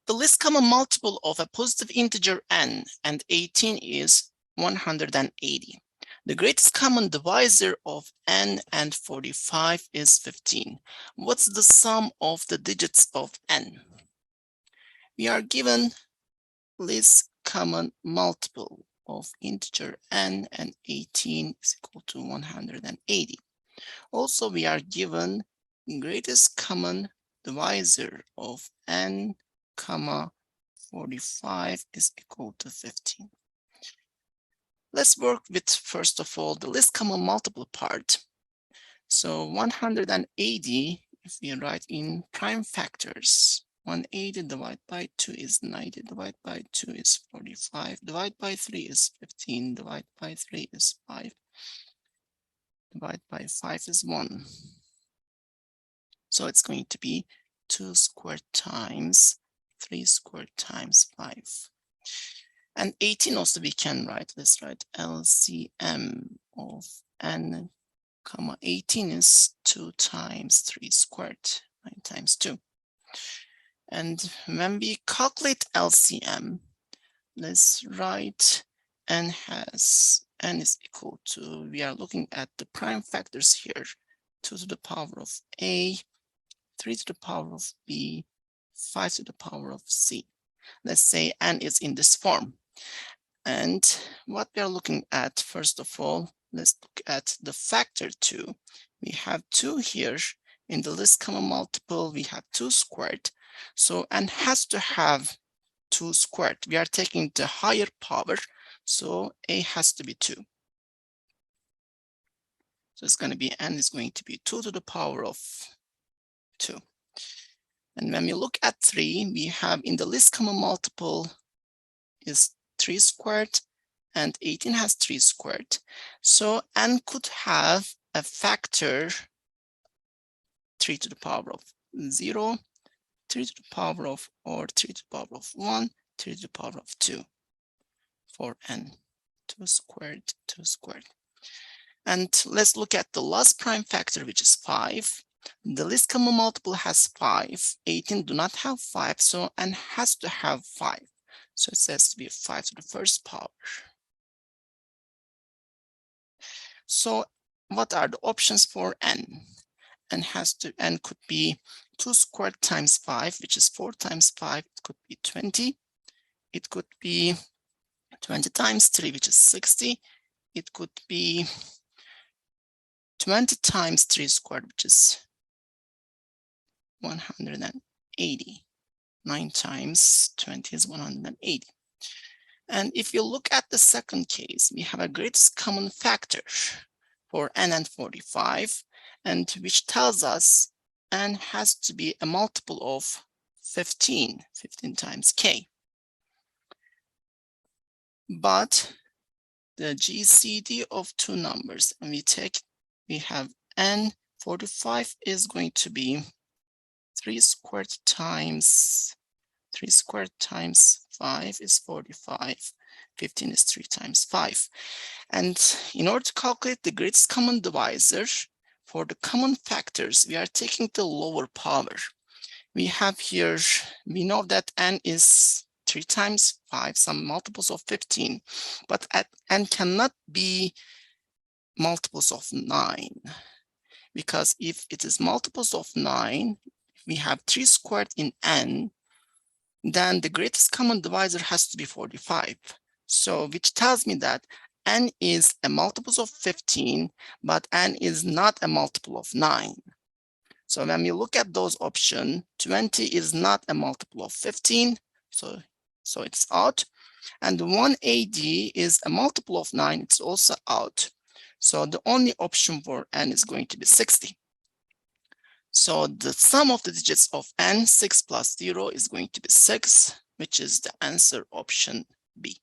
the least common multiple of a positive integer n and 18 is 180. The greatest common divisor of n and 45 is 15. What's the sum of the digits of n? We are given least common multiple of integer n and 18 is equal to 180. Also, we are given greatest common divisor of n, 45 is equal to 15. Let's work with, first of all, the least common multiple part. So 180, if we write in prime factors, 180 divided by 2 is 90, divided by 2 is 45, divided by 3 is 15, divided by 3 is 5, divided by 5 is 1. So it's going to be 2 squared times 3 squared times 5. And 18 also we can write, let's write LCM of n, 18 is 2 times 3 squared, 9 times 2. And when we calculate LCM, let's write n is equal to, we are looking at the prime factors here, 2 to the power of A, 3 to the power of B, 5 to the power of C. Let's say n is in this form. And what we are looking at, first of all, let's look at the factor 2. We have 2 here. In the least common multiple, we have 2 squared. So n has to have 2 squared. We are taking the higher power, so A has to be 2. So it's going to be, n is going to be 2 to the power of 2. And when we look at 3, we have in the least common multiple is 3 squared, and 18 has 3 squared. So n could have a factor 3 to the power of 0, 3 to the power of, or 3 to the power of 1, 3 to the power of 2 for n. 2 squared, 2 squared. And let's look at the last prime factor, which is 5. The least common multiple has 5. 18 do not have 5, so n has to have 5. So it says to be 5 to the first power. So what are the options for n? N could be 2 squared times 5, which is 4 times 5. It could be 20. It could be 20 times 3, which is 60. It could be 20 times 3 squared, which is 180. 9 times 20 is 180. And if you look at the second case, we have a greatest common factor for n and 45, and which tells us n has to be a multiple of 15 times k. But the GCD of two numbers, and we have n, 45 is going to be 3 squared times 5 is 45. 15 is 3 times 5. And in order to calculate the greatest common divisor for the common factors, we are taking the lower power. We have here, we know that n is 3 times 5, some multiples of 15, but n cannot be multiples of 9. Because if it is multiples of 9, we have 3 squared in n, then the greatest common divisor has to be 45. So which tells me that n is a multiple of 15, but n is not a multiple of 9. So when we look at those options, 20 is not a multiple of 15, so it's out. And 180 is a multiple of 9, it's also out. So the only option for n is going to be 60. So the sum of the digits of n, 6 plus 0, is going to be 6, which is the answer option B.